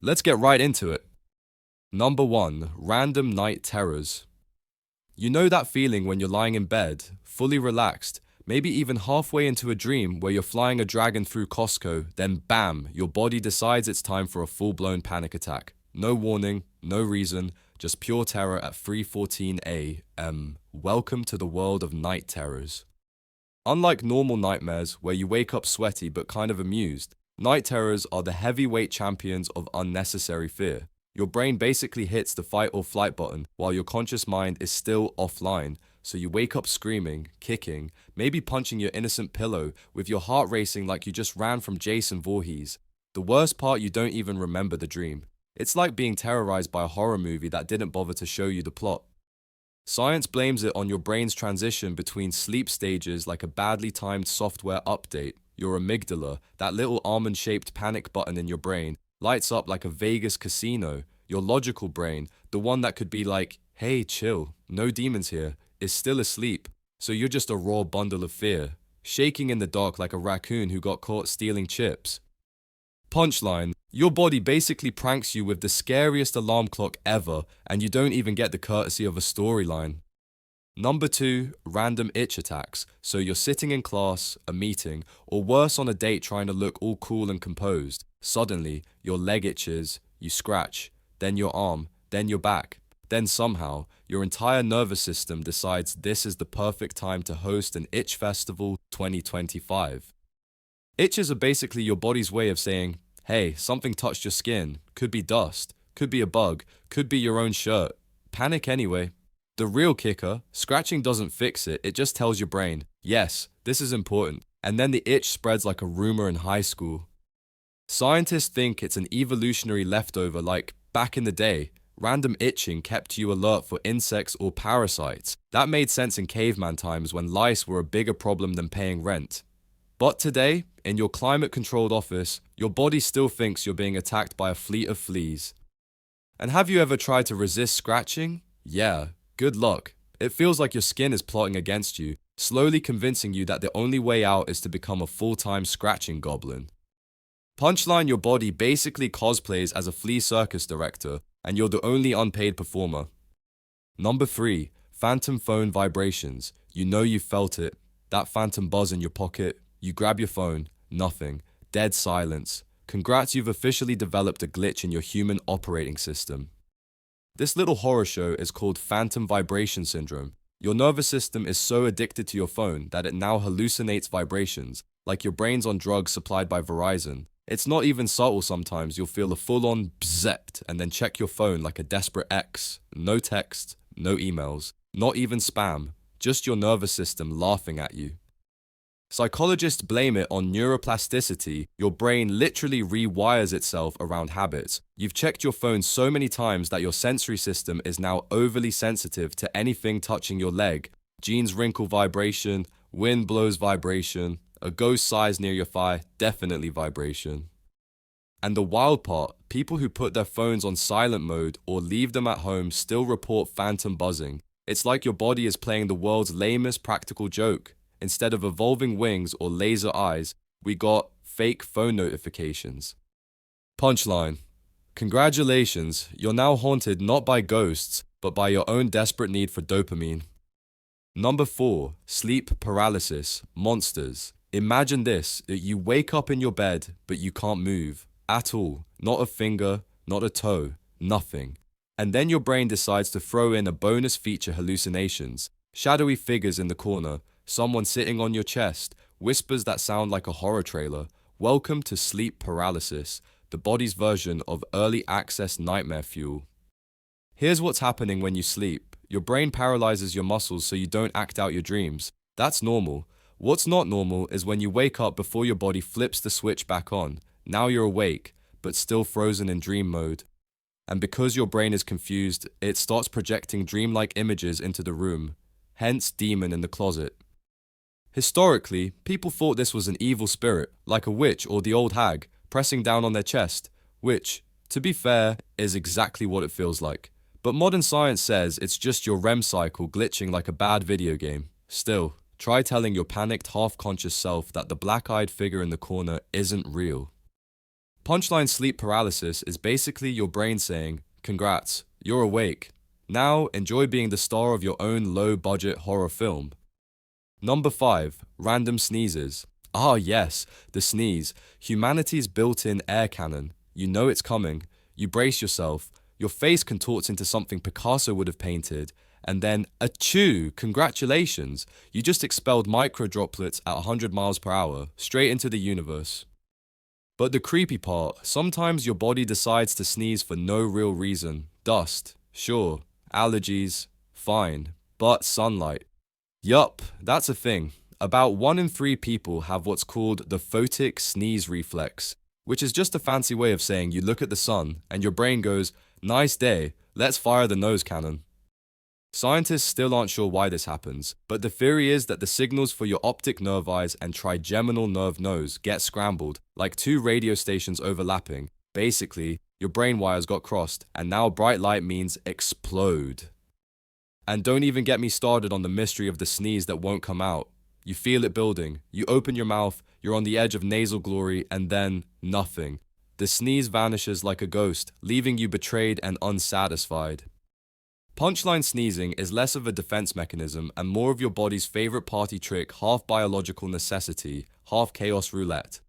Let's get right into it. Number 1. Random night terrors. You know that feeling when you're lying in bed, fully relaxed, maybe even halfway into a dream where you're flying a dragon through Costco, then bam, your body decides it's time for a full-blown panic attack. No warning, no reason, just pure terror at 3:14 a.m. Welcome to the world of night terrors. Unlike normal nightmares where you wake up sweaty but kind of amused, night terrors are the heavyweight champions of unnecessary fear. Your brain basically hits the fight or flight button while your conscious mind is still offline, so you wake up screaming, kicking, maybe punching your innocent pillow with your heart racing like you just ran from Jason Voorhees. The worst part, you don't even remember the dream. It's like being terrorized by a horror movie that didn't bother to show you the plot. Science blames it on your brain's transition between sleep stages like a badly timed software update. Your amygdala, that little almond-shaped panic button in your brain, lights up like a Vegas casino. Your logical brain, the one that could be like, hey, chill, no demons here, is still asleep. So you're just a raw bundle of fear, shaking in the dark like a raccoon who got caught stealing chips. Punchline, your body basically pranks you with the scariest alarm clock ever, and you don't even get the courtesy of a storyline. Number 2, random itch attacks. So you're sitting in class, a meeting, or worse on a date trying to look all cool and composed. Suddenly, your leg itches, you scratch, then your arm, then your back. Then somehow, your entire nervous system decides this is the perfect time to host an Itch Festival 2025. Itches are basically your body's way of saying, hey, something touched your skin, could be dust, could be a bug, could be your own shirt. Panic anyway. The real kicker, scratching doesn't fix it, it just tells your brain, yes, this is important, and then the itch spreads like a rumor in high school. Scientists think it's an evolutionary leftover like, back in the day, random itching kept you alert for insects or parasites. That made sense in caveman times when lice were a bigger problem than paying rent. But today, in your climate-controlled office, your body still thinks you're being attacked by a fleet of fleas. And have you ever tried to resist scratching? Yeah, good luck. It feels like your skin is plotting against you, slowly convincing you that the only way out is to become a full-time scratching goblin. Punchline, your body basically cosplays as a flea circus director, and you're the only unpaid performer. Number 3, phantom phone vibrations. You know you felt it. That phantom buzz in your pocket. You grab your phone, nothing, dead silence. Congrats, you've officially developed a glitch in your human operating system. This little horror show is called phantom vibration syndrome. Your nervous system is so addicted to your phone that it now hallucinates vibrations, like your brain's on drugs supplied by Verizon. It's not even subtle sometimes, you'll feel a full-on bzzzt and then check your phone like a desperate ex. No text, no emails, not even spam, just your nervous system laughing at you. Psychologists blame it on neuroplasticity. Your brain literally rewires itself around habits. You've checked your phone so many times that your sensory system is now overly sensitive to anything touching your leg. Jeans wrinkle vibration, wind blows vibration, a ghost sighs near your thigh, definitely vibration. And the wild part, people who put their phones on silent mode or leave them at home still report phantom buzzing. It's like your body is playing the world's lamest practical joke. Instead of evolving wings or laser eyes, we got fake phone notifications. Punchline. Congratulations, you're now haunted not by ghosts, but by your own desperate need for dopamine. Number 4, sleep paralysis, monsters. Imagine this, that you wake up in your bed, but you can't move. At all. Not a finger, not a toe, nothing. And then your brain decides to throw in a bonus feature: hallucinations. Shadowy figures in the corner, someone sitting on your chest, whispers that sound like a horror trailer. Welcome to sleep paralysis, the body's version of early access nightmare fuel. Here's what's happening when you sleep. Your brain paralyzes your muscles so you don't act out your dreams. That's normal. What's not normal is when you wake up before your body flips the switch back on. Now you're awake, but still frozen in dream mode. And because your brain is confused, it starts projecting dreamlike images into the room. Hence, demon in the closet. Historically, people thought this was an evil spirit, like a witch or the old hag, pressing down on their chest, which, to be fair, is exactly what it feels like. But modern science says it's just your REM cycle glitching like a bad video game. Still, try telling your panicked, half-conscious self that the black-eyed figure in the corner isn't real. Punchline sleep paralysis is basically your brain saying, "Congrats, you're awake. Now enjoy being the star of your own low-budget horror film." Number 5. Random sneezes. Ah yes, the sneeze. Humanity's built-in air cannon. You know it's coming. You brace yourself. Your face contorts into something Picasso would have painted. And then, achoo, congratulations. You just expelled micro droplets at 100 miles per hour, straight into the universe. But the creepy part, sometimes your body decides to sneeze for no real reason. Dust, sure. Allergies, fine. But sunlight. Yup, that's a thing. About 1 in 3 people have what's called the photic sneeze reflex, which is just a fancy way of saying you look at the sun and your brain goes, "Nice day, let's fire the nose cannon." Scientists still aren't sure why this happens, but the theory is that the signals for your optic nerve eyes and trigeminal nerve nose get scrambled, like 2 radio stations overlapping. Basically, your brain wires got crossed, and now bright light means explode. And don't even get me started on the mystery of the sneeze that won't come out. You feel it building, you open your mouth, you're on the edge of nasal glory, and then nothing. The sneeze vanishes like a ghost, leaving you betrayed and unsatisfied. Punchline sneezing is less of a defense mechanism and more of your body's favorite party trick, half biological necessity, half chaos roulette.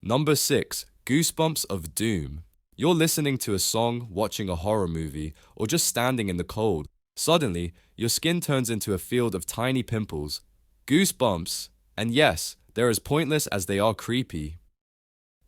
Number 6. Goosebumps of doom. You're listening to a song, watching a horror movie, or just standing in the cold. Suddenly, your skin turns into a field of tiny pimples. Goosebumps. And yes, they're as pointless as they are creepy.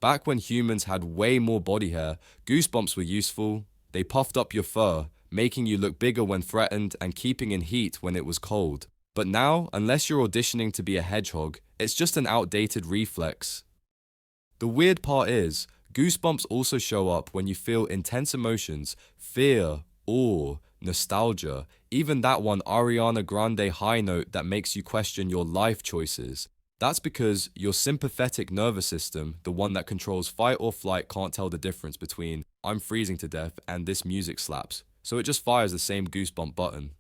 Back when humans had way more body hair, goosebumps were useful. They puffed up your fur, making you look bigger when threatened and keeping in heat when it was cold. But now, unless you're auditioning to be a hedgehog, it's just an outdated reflex. The weird part is, goosebumps also show up when you feel intense emotions, fear, awe, nostalgia, even that one Ariana Grande high note that makes you question your life choices. That's because your sympathetic nervous system, the one that controls fight or flight, can't tell the difference between "I'm freezing to death" and "this music slaps." So it just fires the same goosebump button.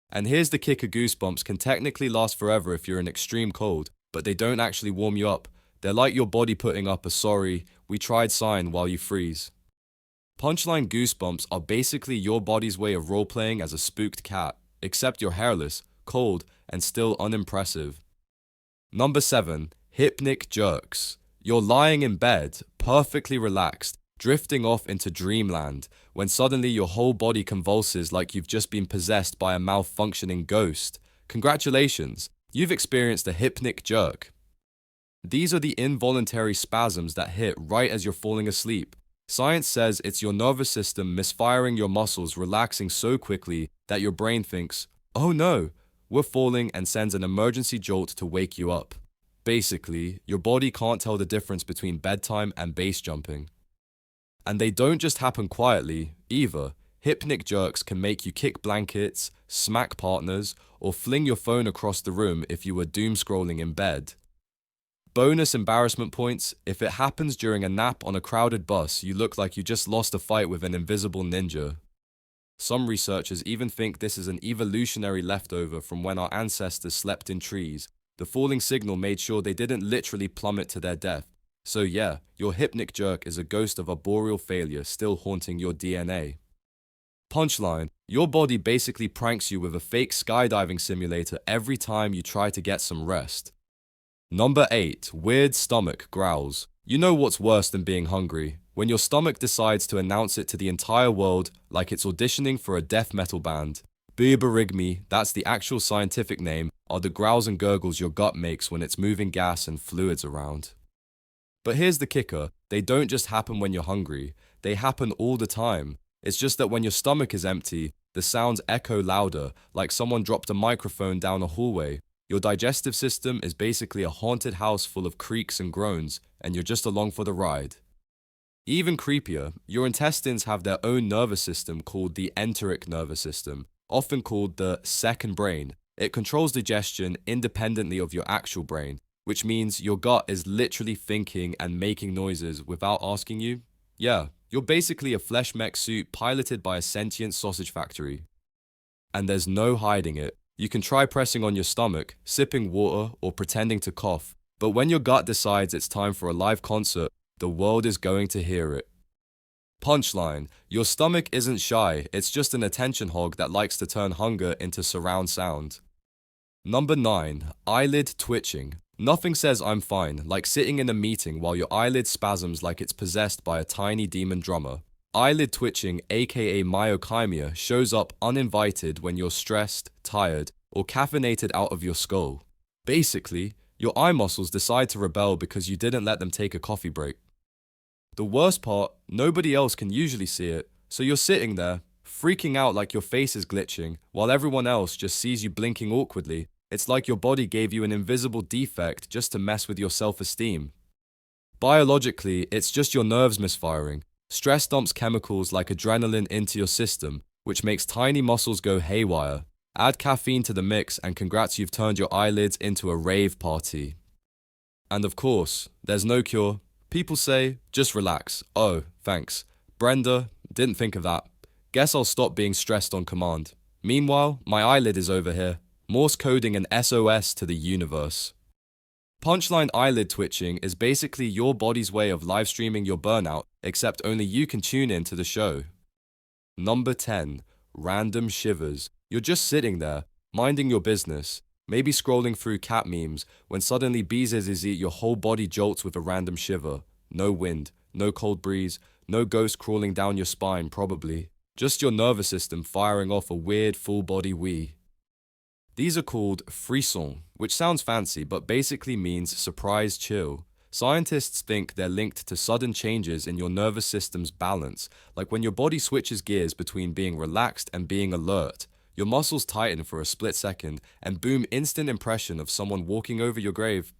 And here's the kicker: goosebumps can technically last forever if you're in extreme cold, but they don't actually warm you up. They're like your body putting up a "sorry, we tried" sign while you freeze. Punchline goosebumps are basically your body's way of role-playing as a spooked cat, except you're hairless, cold, and still unimpressive. Number 7. Hypnic jerks. You're lying in bed, perfectly relaxed, drifting off into dreamland, when suddenly your whole body convulses like you've just been possessed by a malfunctioning ghost. Congratulations, you've experienced a hypnic jerk. These are the involuntary spasms that hit right as you're falling asleep. Science says it's your nervous system misfiring your muscles, relaxing so quickly that your brain thinks, "Oh no, we're falling," and sends an emergency jolt to wake you up. Basically, your body can't tell the difference between bedtime and base jumping. And they don't just happen quietly, either. Hypnic jerks can make you kick blankets, smack partners, or fling your phone across the room if you were doom scrolling in bed. Bonus embarrassment points: if it happens during a nap on a crowded bus, you look like you just lost a fight with an invisible ninja. Some researchers even think this is an evolutionary leftover from when our ancestors slept in trees. The falling signal made sure they didn't literally plummet to their death. So yeah, your hypnic jerk is a ghost of arboreal failure still haunting your DNA. Punchline: your body basically pranks you with a fake skydiving simulator every time you try to get some rest. Number 8. Weird stomach growls. You know what's worse than being hungry? When your stomach decides to announce it to the entire world like it's auditioning for a death metal band. Boobarigme, that's the actual scientific name, are the growls and gurgles your gut makes when it's moving gas and fluids around. But here's the kicker: they don't just happen when you're hungry, they happen all the time. It's just that when your stomach is empty, the sounds echo louder, like someone dropped a microphone down a hallway. Your digestive system is basically a haunted house full of creaks and groans, and you're just along for the ride. Even creepier, your intestines have their own nervous system called the enteric nervous system, often called the second brain. It controls digestion independently of your actual brain, which means your gut is literally thinking and making noises without asking you. Yeah, you're basically a flesh mech suit piloted by a sentient sausage factory. And there's no hiding it. You can try pressing on your stomach, sipping water, or pretending to cough, but when your gut decides it's time for a live concert, The world is going to hear it. Punchline: your stomach isn't shy, it's just an attention hog that likes to turn hunger into surround sound. Number 9. Eyelid twitching. Nothing says I'm fine, like sitting in a meeting while your eyelid spasms like it's possessed by a tiny demon drummer. Eyelid twitching, aka myokymia, shows up uninvited when you're stressed, tired, or caffeinated out of your skull. Basically, your eye muscles decide to rebel because you didn't let them take a coffee break. The worst part, nobody else can usually see it, so you're sitting there, freaking out like your face is glitching, while everyone else just sees you blinking awkwardly. It's like your body gave you an invisible defect just to mess with your self-esteem. Biologically, it's just your nerves misfiring. Stress dumps chemicals like adrenaline into your system, which makes tiny muscles go haywire. Add caffeine to the mix and congrats, you've turned your eyelids into a rave party. And of course, there's no cure. People say, just relax. Oh, thanks. Brenda, didn't think of that. Guess I'll stop being stressed on command. Meanwhile, my eyelid is over here, Morse coding an SOS to the universe. Punchline eyelid twitching is basically your body's way of live streaming your burnout, except only you can tune in to the show. Number 10. Random shivers. You're just sitting there, minding your business, maybe scrolling through cat memes, when suddenly your whole body jolts with a random shiver. No wind, no cold breeze, no ghost crawling down your spine probably. Just your nervous system firing off a weird full-body wee. These are called frissons, which sounds fancy but basically means surprise chill. Scientists think they're linked to sudden changes in your nervous system's balance, like when your body switches gears between being relaxed and being alert. Your muscles tighten for a split second, and boom, instant impression of someone walking over your grave.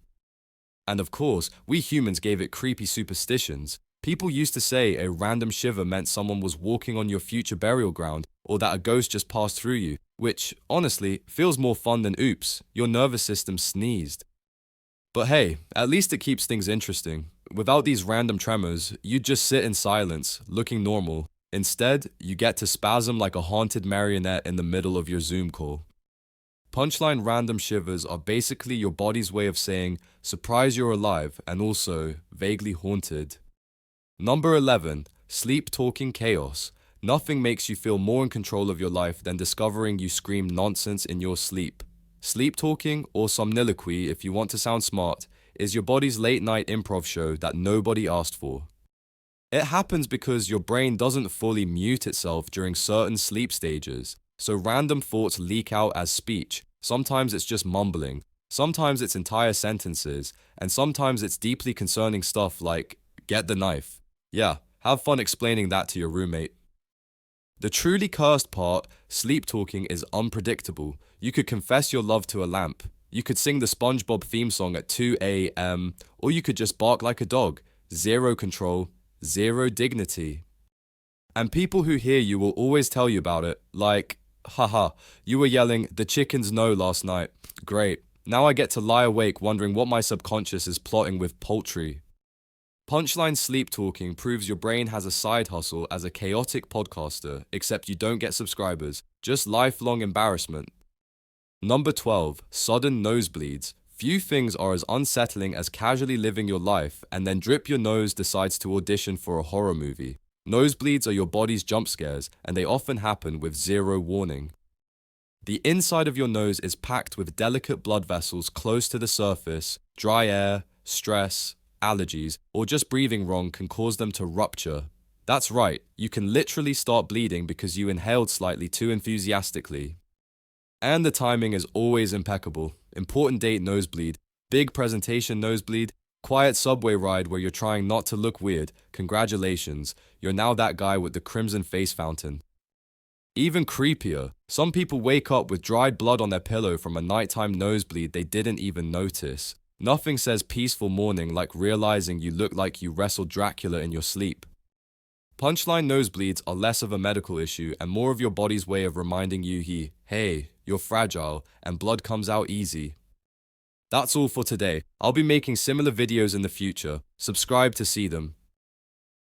And of course, we humans gave it creepy superstitions. People used to say a random shiver meant someone was walking on your future burial ground, or that a ghost just passed through you, which, honestly, feels more fun than oops, your nervous system sneezed. But hey, at least it keeps things interesting. Without these random tremors, you'd just sit in silence, looking normal. Instead, you get to spasm like a haunted marionette in the middle of your Zoom call. Punchline random shivers are basically your body's way of saying, surprise you're alive, and also vaguely haunted. Number 11. Sleep talking chaos. Nothing makes you feel more in control of your life than discovering you scream nonsense in your sleep. Sleep talking, or somniloquy if you want to sound smart, is your body's late night improv show that nobody asked for. It happens because your brain doesn't fully mute itself during certain sleep stages, so random thoughts leak out as speech. Sometimes it's just mumbling, sometimes it's entire sentences, and sometimes it's deeply concerning stuff like, get the knife. Yeah, have fun explaining that to your roommate. The truly cursed part, sleep talking, is unpredictable. You could confess your love to a lamp. You could sing the SpongeBob theme song at 2 a.m., or you could just bark like a dog. Zero control, zero dignity. And people who hear you will always tell you about it, like, haha, you were yelling, the chickens no last night. Great. Now I get to lie awake wondering what my subconscious is plotting with poultry. Punchline sleep talking proves your brain has a side hustle as a chaotic podcaster, except you don't get subscribers, just lifelong embarrassment. Number 12. Sudden nosebleeds. Few things are as unsettling as casually living your life and then drip your nose decides to audition for a horror movie. Nosebleeds are your body's jump scares, and they often happen with zero warning. The inside of your nose is packed with delicate blood vessels close to the surface. Dry air, stress, allergies, or just breathing wrong can cause them to rupture. That's right, you can literally start bleeding because you inhaled slightly too enthusiastically. And the timing is always impeccable. Important date nosebleed, big presentation nosebleed, quiet subway ride where you're trying not to look weird. Congratulations, you're now that guy with the crimson face fountain. Even creepier, some people wake up with dried blood on their pillow from a nighttime nosebleed they didn't even notice. Nothing says peaceful morning like realizing you look like you wrestled Dracula in your sleep. Punchline nosebleeds are less of a medical issue and more of your body's way of reminding you hey, you're fragile and blood comes out easy. That's all for today. I'll be making similar videos in the future. Subscribe to see them.